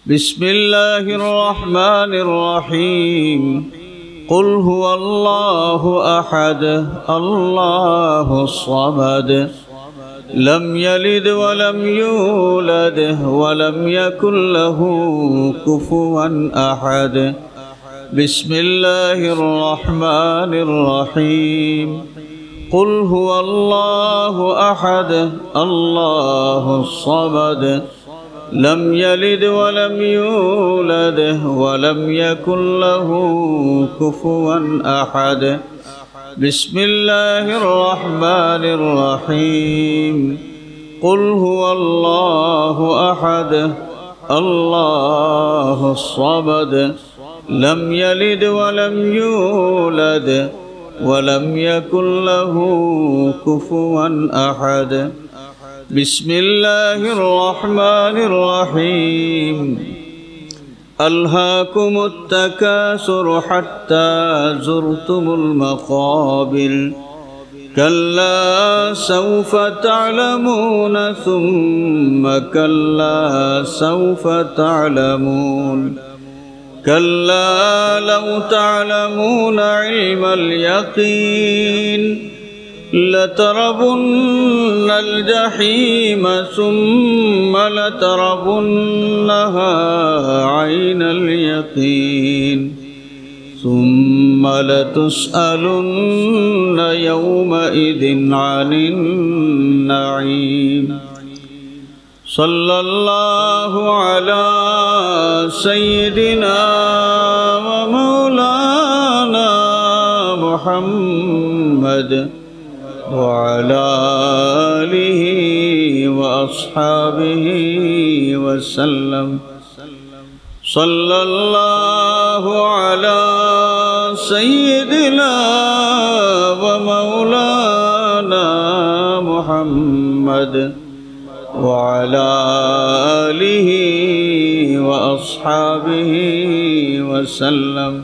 بسم الله الرحمن الرحيم قل هو الله أحد الله الصمد لم يلد ولم يولد ولم يكن له كفوا أحد بسم الله الرحمن الرحيم قل هو الله أحد الله الصمد لم يلد ولم يولد ولم يكن له كفوا أحد بسم الله الرحمن الرحيم قل هو الله أحد الله الصمد لم يلد ولم يولد ولم يكن له كفوا أحد بسم الله الرحمن الرحيم ألهاكم التكاثر حتى زرتم المقابر كلا سوف تعلمون ثم كلا سوف تعلمون كلا لو تعلمون علم اليقين لتربن الجحيم ثم لتربنها عين اليقين ثم لتسألن يومئذ عن النعيم صلى الله على سيدنا ومولانا محمد وعلى آله وأصحابه وسلم صلى الله على سيدنا ومولانا محمد وعلى آله وأصحابه وسلم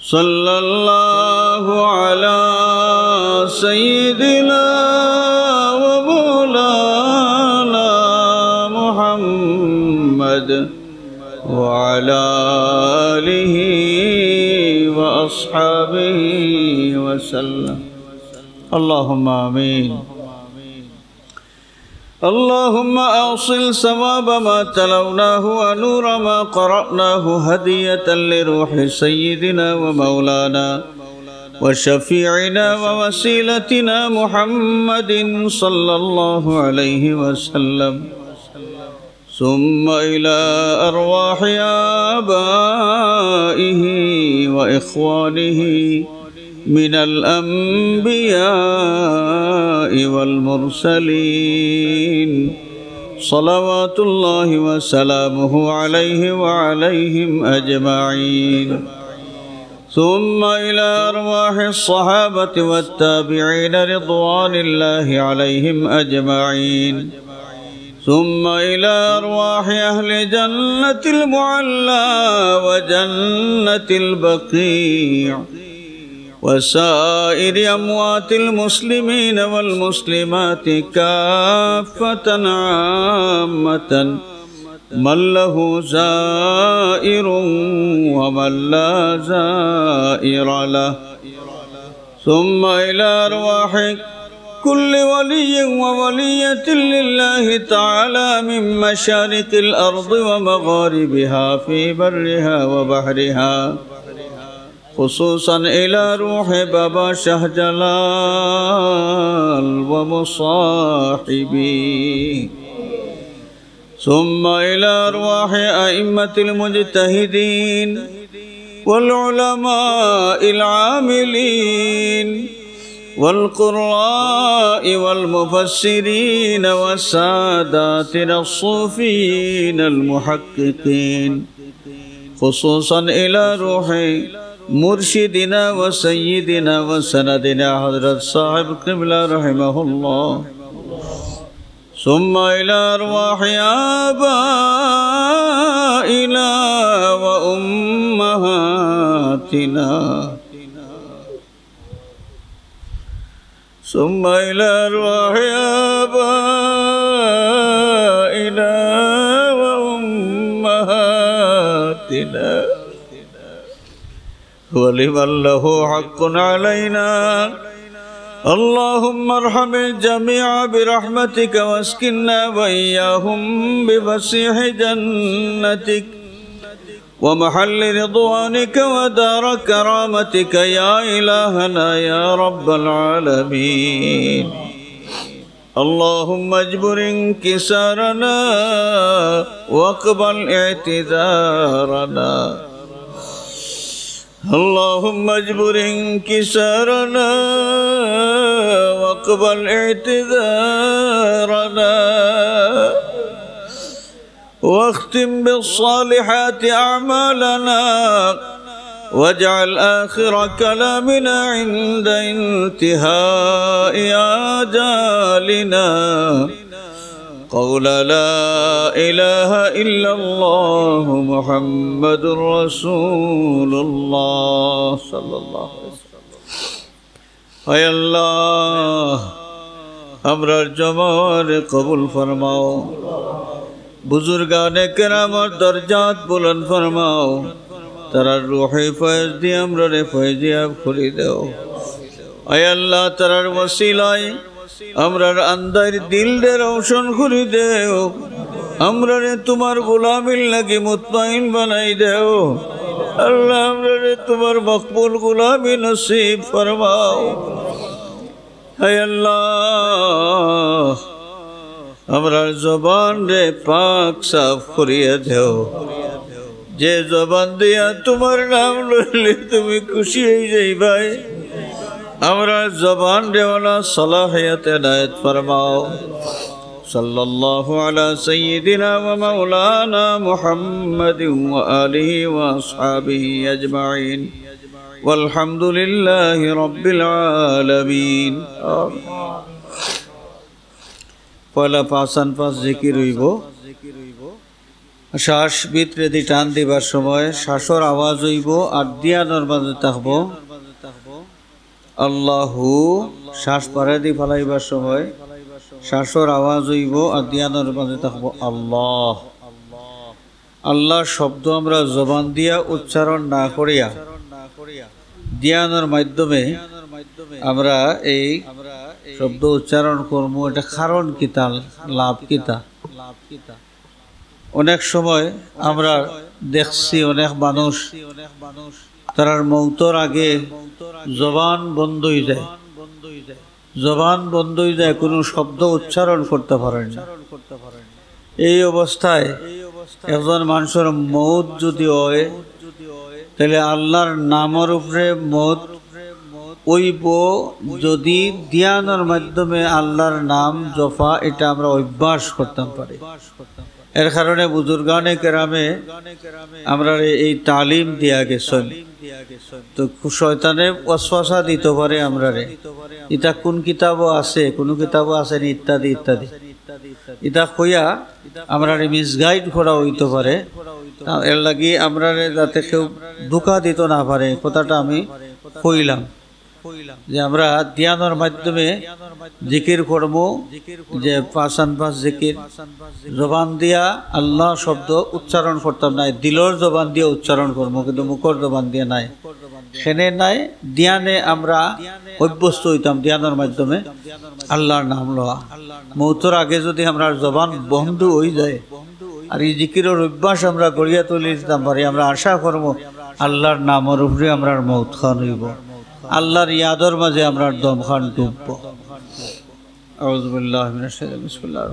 صلى الله على سيدنا ومولانا محمد وعلى آله وأصحابه وسلم اللهم آمين اللهم أوصل ثواب ما تلوناه ونور ما قرأناه هدية لروح سيدنا ومولانا وشفيعنا ووسيلتنا محمد صلى الله عليه وسلم ثم إلى أرواح آبائه وإخوانه من الأنبياء والمرسلين صلوات الله وسلامه عليه وعليهم أجمعين ثم إلى أرواح الصحابة والتابعين رضوان الله عليهم أجمعين ثم إلى أرواح أهل جنة المعلى وجنة البقيع وسائر أموات المسلمين والمسلمات كافة عامة من له زائر ومن لا زائر له ثم إلى أرواح كل ولي وولية لله تعالى من مشارق الأرض ومغاربها في برها وبحرها خصوصا إلى روح بابا شاه جلال ومصاحبيه ثم إلى أرواح أئمة المجتهدين والعلماء العاملين والقراء والمفسرين والسادات الصوفيين المحققين خصوصا إلى روح مرشدنا وسيدنا وسندنا حضرت صاحب قبلة رحمه الله ثم إلى أرواح آبائنا وأمهاتنا ثم إلى أرواح آبائنا وأمهاتنا أمهاتنا ولمن له حق علينا اللهم ارحم الجميع برحمتك واسكننا وإياهم بفسيح جنتك ومحل رضوانك ودار كرامتك يا إلهنا يا رب العالمين اللهم اجبر انكسارنا واقبل اعتذارنا اللهم اجبر انكسارنا واقبل اعتذارنا واختم بالصالحات أعمالنا واجعل آخر كلامنا عند انتهاء آجالنا قول لا إله إلا الله محمد رسول الله صلى الله عليه وسلم أي الله أمرار جمال قبول فرماؤ बुजुर्गाने किरामत दर्जात बुलंद फरमाओ तारा रूही फैज़ दी अमरे फैज़ियाब खुली दो ऐ अल्लाह तारा वसीलाए अमरर अंदर दिल दे रोशन खुली दो अमरे तुम्हार गुलामी लगी मुतमईन बनाई दो अल्लाह अमरे तुम्हार मकबूल गुलामी नसीब फरमाओ ऐ अल्लाह अमरार ज़बान रे पाक साफ करिए दो जे ज़बान दिया तुम्हार नाम ले तुम्हें खुशी हो जाए भाई अमरार ज़बान रे वाला सलाहियत इनायत फरमाओ सल्लल्लाहु अला सय्यिदिना व मौलाना मुहम्मद व आलिहि व अस्हाबिहि अजमाइन वल्हम्दुलिल्लाहि रब्बिल आलमीन पहला पासान पास जिकिर हইব শ্বাস ভিতরে দি টান দিবার সময় শ্বাসের আওয়াজ হইব আর দিয়ানোর মাঝে থাকবো আল্লাহু শ্বাস পারে দি ফলাইবার সময় শ্বাসের আওয়াজ হইব আর দিয়ানোর মাঝে থাকবো আল্লাহ আল্লাহ শব্দ আমরা জবান দিয়া উচ্চারণ না করিয়া দিয়ানোর মাধ্যমে আমরা এই শব্দ উচ্চারণ করব এটা কারণ কিতা লাভ কিতা অনেক সময় আমরা দেখছি অনেক মানুষ তার মৌতের আগে জবান বন্ধ হয়ে যায় জবান বন্ধ হয়ে যায় কোনো শব্দ উচ্চারণ করতে পারে না এই অবস্থায় একজন মানুষের মৌত যদি হয় তাহলে আল্লাহর নামের উপরে মৌত ওইব যদি ধ্যানের মাধ্যমে আল্লাহর নাম জপা এটা আমরা অভ্যাস করতে পারি এর কারণে বুজুর্গানে কেরামে আমরা এই তালিম দিয়া গেছেন তো শয়তানে ওয়াসওয়াসা দিতে পারে আমরা এটা কোন কিতাবও আছে কোন কিতাবও আছে ইত্যাদি ইত্যাদি এটা কইয়া আমরা মিসগাইড করা হইতে পারে এর লাগি আমরা যাতে কেউ ধোঁকা দিতে না পারে কথাটা আমি কইলাম যে আমরা ধ্যানের মাধ্যমে জিকির করব যে পাঁচান পাঁচ জিকির জবান দিয়া আল্লাহ শব্দ উচ্চারণ করতাম না দিলর জবান দিয়ে উচ্চারণ করব কিন্তু মুখের জবান দিয়ে নাই সেনে নাই ধ্যানে আমরা অভ্যস্ত হইতাম ধ্যানের মাধ্যমে আল্লাহর নাম লওয়া মৌতের আগে যদি আমরা জবান বন্ধ হয়ে যায় আর এই জিকিরের অভ্যাস আমরা গড়িয়া তুলে দিতাম পারি আমরা আশা করব আল্লাহর নামের উপরে আমরা মৌত খান হইব আল্লাহর ইয়াদর মাঝে আমরা দম খান ডুবব আউযু বিল্লাহি মিনাশ শাইতানির বিসমিল্লাহির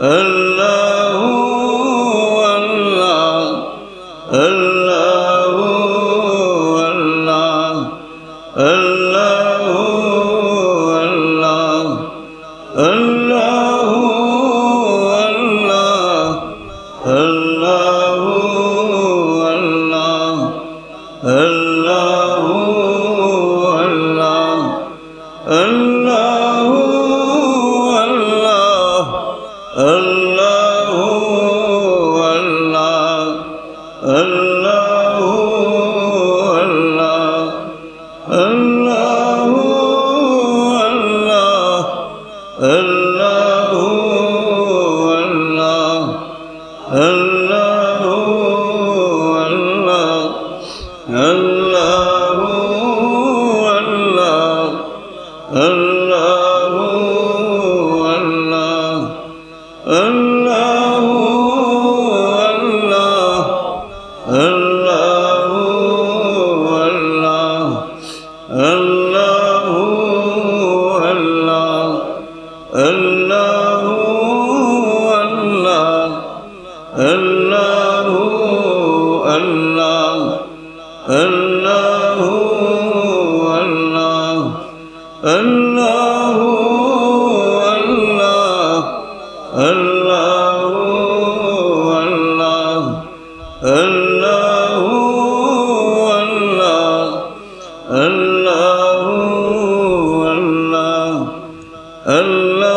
الله الله الله الله الله الله الله الله الله الله الله الله الله الله الله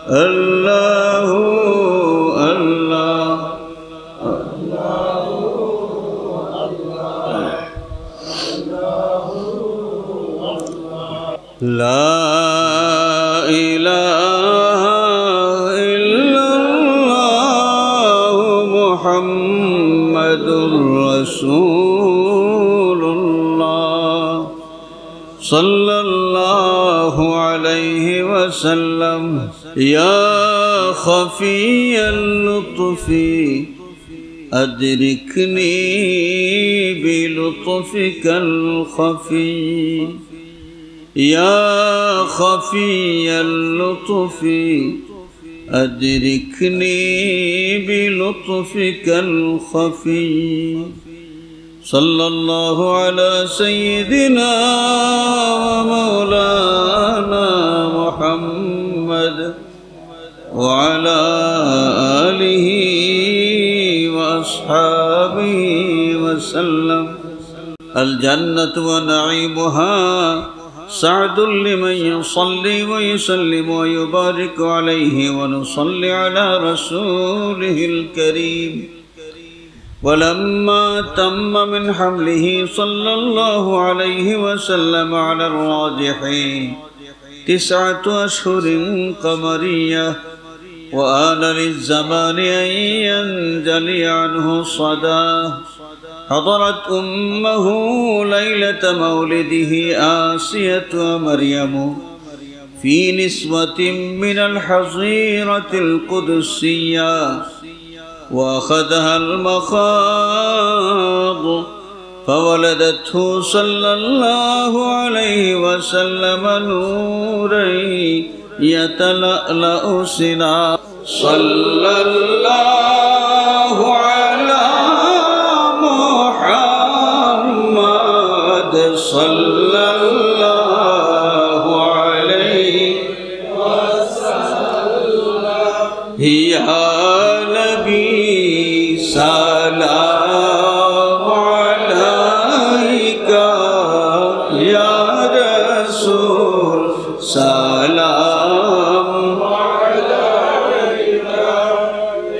الله الله لا إله إلا الله محمد رسول الله صلى الله عليه وسلم يا خفي اللطف أدركني بلطفك الخفي يا خفي اللطف أدركني بلطفك الخفي صلى الله على سيدنا ومولانا محمد وعلى آله وأصحابه وسلم الجنة ونعيمها سعد لمن يصلي ويسلم ويبارك عليه ونصلي على رسوله الكريم ولما تم من حمله صلى الله عليه وسلم على الراجحين 9 أشهر قمرية وآن للزمان أن ينجلي عنه الصدى حضرت أمه ليلة مولده آسية مريم في نسوة من الحظيرة القدسية وأخذها المخاض فولدته صلى الله عليه وسلم نورا يتلألأ سنا صلى الله على محمد صلى الله عليه وسلم يا نبي سلام عليك يا رسول سلام عليك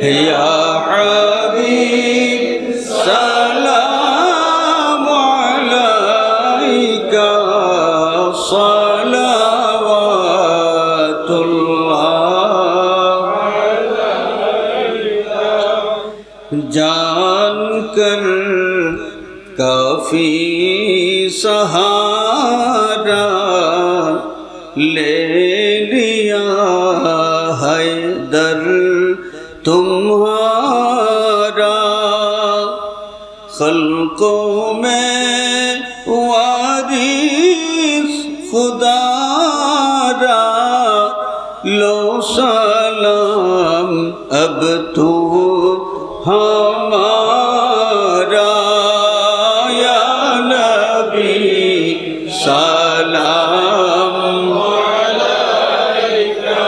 يا حبيب سلام عليك صلوات الله عليك जान कर काफी सहारा ले लिया है दर तुम्हारा खल्कों में वारिस खुदारा लो सलाम अब तू हमारा या नबी सलाम अलैका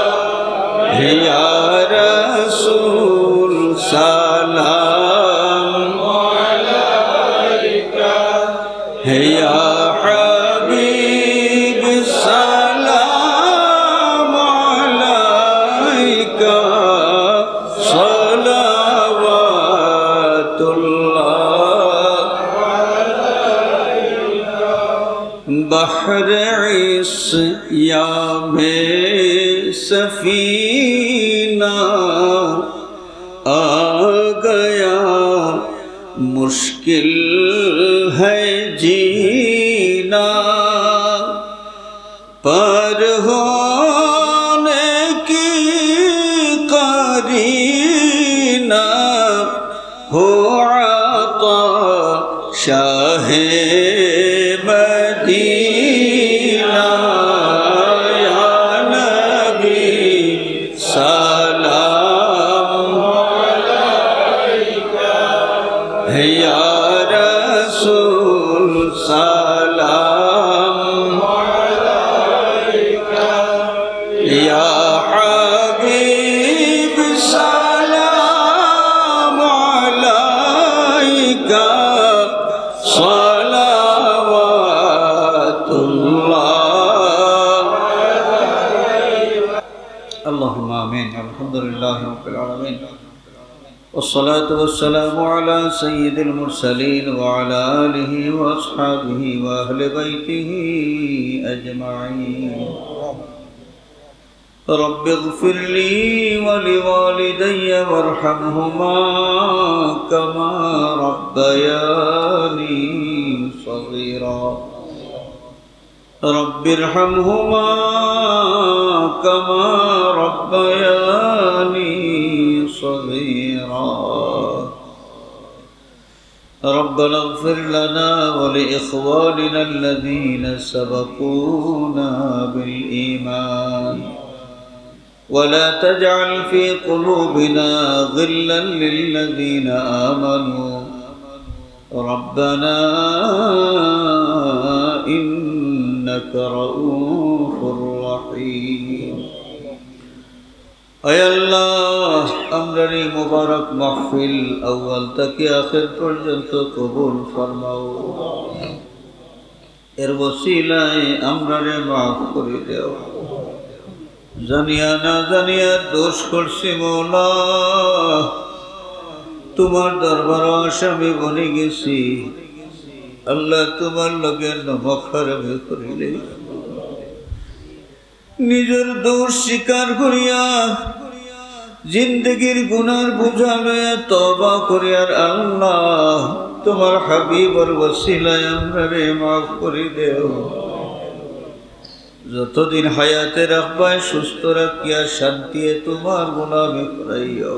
या रसूल सलाम अलैका या हबीब सलाम अलैका बहर इस्या में सफीना आ गया मुश्किल है जीना पर होने की करीना हो आता शाहे मदीना या नबी सलाम अलैका या रसूल सलाम अलैका या हबीब सलाम अलैका अल्लाहुम्मा आमीन। अल्हम्दुलिल्लाहि रब्बिल आलमीन वस्सलातु वस्सलामु अला सय्यिदिल मुरसलीन व अला आलिहि व अस्हाबिहि व अहलि बैतिहि अजमाईन। रब्बि इग़फिर ली व लिवालिदैय वरहमहुमा कमा रब्बयानी सगीरा। रब्बि इरहमहुमा कमा रब्बयानी सगीरा। रब्बना इग़फिर लना व लिइख़वानिना अल्लज़ीना सबक़ूना बिल ईमान वला तजअल फ़ी क़ुलूबिना ग़िल्लन लिल्लज़ीना आमनू रब्बना इन्नका रऊफ़ुर रहीम। अय अल्लाह আমরারে মুবারক মাহফিল আউয়াল থেকে আখির পর্যন্ত কবুল ফরমাও। এর ওসিলায় আমরারে মাফ করে দাও। জানিয়া না জানিয়া দোষ করছি মওলা, তোমার দরবারে আসামি বনে গেছি। আল্লাহ তোমার লগে নমক হারামি করিলে নিজের দোষ স্বীকার করিয়া জিন্দগির গুনার বোঝা লইয়া তওবা করিয়ার আল্লাহ তোমার হাবিবর ওসিলায় আমরারে মাফ করে দেও। যতদিন হায়াতে রাখবায় সুস্থ রাখিয়া শান্তিয়ে তোমার গোলামি করাইও।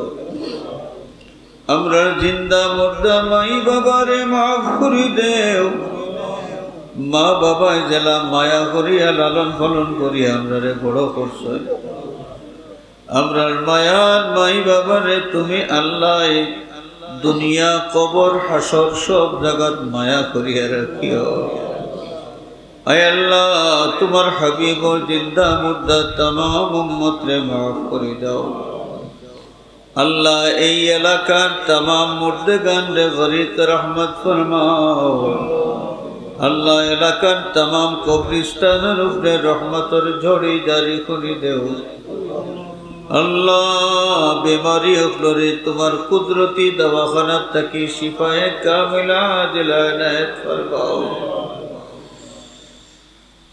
আমরা জিন্দা মুর্দা মাই বাবারে মাফ করে দেও। মা বাবায় জেলা মায়া করিয়া লালন পালন করিয়া আমরারে বড় করছো। আমরার মায়ার মাই বাবারে তুমি আল্লাহ দুনিয়া কবর হাসর সব জায়গাত মায়া করিয়া রাখিও। আয় আল্লাহ তোমার হাবিবর জিন্দা মুর্দা तमाम উম্মতরে মাফ করে দাও। আল্লাহ এই এলাকার तमाम মুর্দেগানরে গরিক রহমত ফরমাও। আল্লাহ এলাকার तमाम কবরস্থানের উপরে রহমতের ঝড়ি জারি করে দেও। আল্লাহ বিমারি হকলরে তোমার কুদরতি দওয়াখানা থেকে শিফায়ে কামিলা আজিলা ইনায়াত ফরমাও।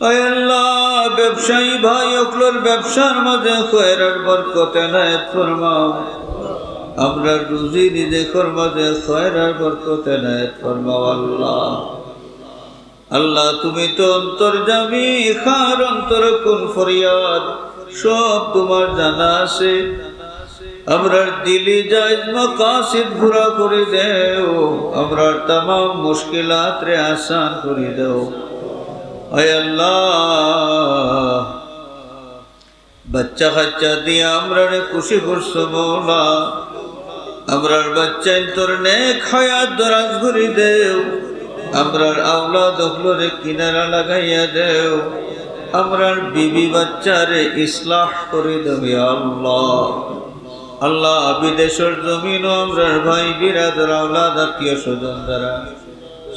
আয় আল্লাহ ব্যবসায়ী ভাই হকলর ব্যবসার মাঝে খয়রার বরকত ইনায়াত ফরমাও। আমরা রুজি রিজেকের মাঝে খয়রার বরকত ইনায়াত ফরমাও। আল্লাহ আল্লাহ তুমি তো অন্তর্যামী, খার অন্তর কোন ফরিয়াদ সব তোমার জানা আছে। আমরার দিলি জায়েজ মাকাসিদ পুরা করে দেও। আমরার तमाम মুশকিলাত রে আসান করে দেও। আয় আল্লাহ বাচ্চা কাচ্চা দিয়ে আমরারে খুশি করছো মৌলা আমরার বাচ্চাই তোর নেক হায়াত দরাজ করে দেও আমরার আওলাদ হলরে কিনারা লাগাইয়া দেও আমরার বিবি বাচ্চারে ইসলাহ করে দেবে আল্লাহ আল্লাহ বিদেশের জমিনও আমরার ভাই বিরাদর আওলাদ আত্মীয় স্বজন দ্বারা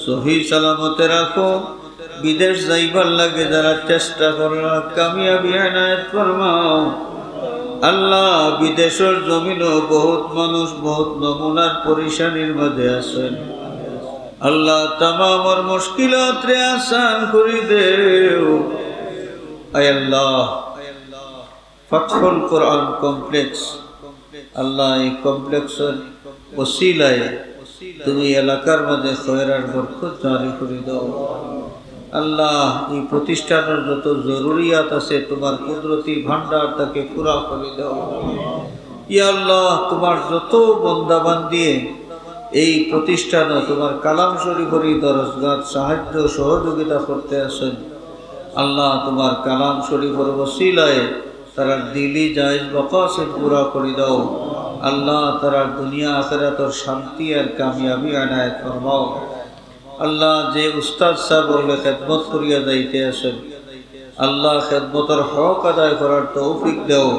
সহি সালামতে রাখো বিদেশ যাইবার লাগে যারা চেষ্টা করলা কামিয়াবি এনায়েত ফরমাও আল্লাহ বিদেশের জমিনও বহুত মানুষ বহুত নমুনার পরিশানির মধ্যে আছেন আল্লাহ তামামর মুশকিলাত রে আসান করে দেও আয় আল্লাহ ফাতহুল কোরআন কমপ্লেক্স আল্লাহ এই কমপ্লেক্সের ওসিলায় তুমি এলাকার মধ্যে খয়রার বরকত জারি করে দাও আল্লাহ এই প্রতিষ্ঠানের যত জরুরিয়াত আছে তোমার কুদরতি ভান্ডার তাকে পুরা করে দাও ইয়া আল্লাহ তোমার যত বন্দাবান দিয়ে এই প্রতিষ্ঠানে তোমার কালাম শরীফের দরজগাত সাহায্য সহযোগিতা করতে আসেন আল্লাহ তোমার কালাম শরীফের ওসিলায় তারা দিলি জায়েজ মাকাসিদ পুরা করে দাও আল্লাহ তারা দুনিয়া আখিরাতের শান্তি আর কামিয়াবি এনায়েত ফরমাও আল্লাহ যে উস্তাদ সাহেব বলে খেদমত করিয়া যাইতে আসেন আল্লাহ খেদমতের হক আদায় করার তৌফিক দাও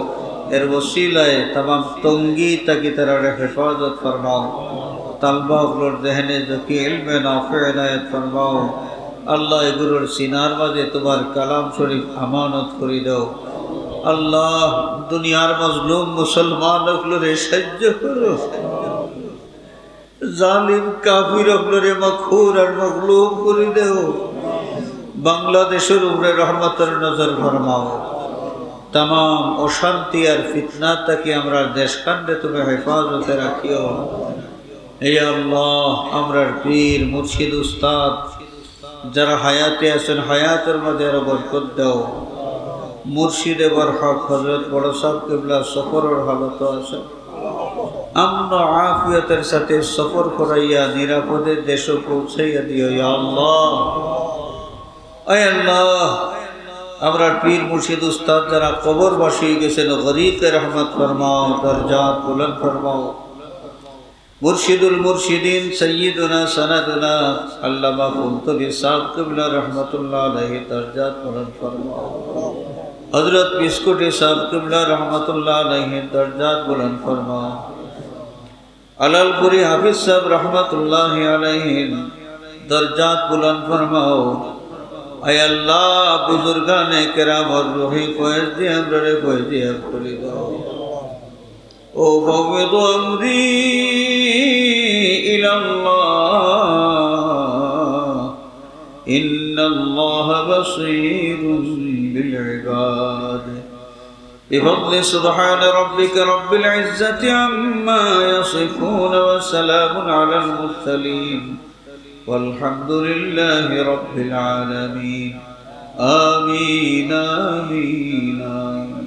এর ওসিলায় तमाम তঙ্গি তাকে তারা হেফাজত ফরমাও তালবা গুলোর জেহনে যকি ইলমে নাফি এনায়েত ফরমাও আল্লাহ এগুলোর সিনার মাঝে তোমার কালাম শরীফ আমানত করে দাও আল্লাহ দুনিয়ার মজলুম মুসলমান গুলোরে সাহায্য করো জালিম কাফির গুলোরে মখুর আর মগলুব করে দেও বাংলাদেশের উপরে রহমতের নজর ফরমাও तमाम অশান্তি আর ফিতনা থেকে আমরা দেশকান্ডে তুমি হেফাজতে রাখিও হে আল্লাহ আমরার পীর মুর্শিদ উস্তাদ যারা হায়াতে আছেন হায়াতের মধ্যে আরো বরকত দাও মুর্শিদে বরহক হযরত বড় সাহেব কিবলা সফরের হালত আছে আমন আফিয়তের সাথে সফর করাইয়া নিরাপদে দেশে পৌঁছাইয়া দিও ইয়া আল্লাহ আয় আল্লাহ আমরার পীর মুর্শিদ উস্তাদ যারা কবরবাসী গেছেন গরিবকে রহমত ফরমাও দরজাত বুলন্দ ফরমাও মুর্শিদুল মুর্শিদিন সৈয়দুনা সনদুনা আল্লামা ফুলতুবি সাহেব কিবলা রহমতুল্লাহ আলাইহি দরজাত বুলন্দ ফরমাও হযরত বিস্কুটি সাহেব কিবলা রহমতুল্লাহ আলাইহি দরজাত বুলন্দ ফরমাও আলালপুরি হাফিজ সাহেব রহমতুল্লাহ আলাইহি দরজাত বুলন্দ ফরমাও আয় আল্লাহ বুজুর্গানে কেরাম और रूही फैज दिए हमरे फैज दिए खुली दो ओ फौद अमरी इल्लल्लाह इन्नल्लाह बसीरुन बिल इबाद بفضل سبحان ربك رب العزة عما يصفون وسلام على المرسلين والحمد لله رب العالمين آمين آمين آمين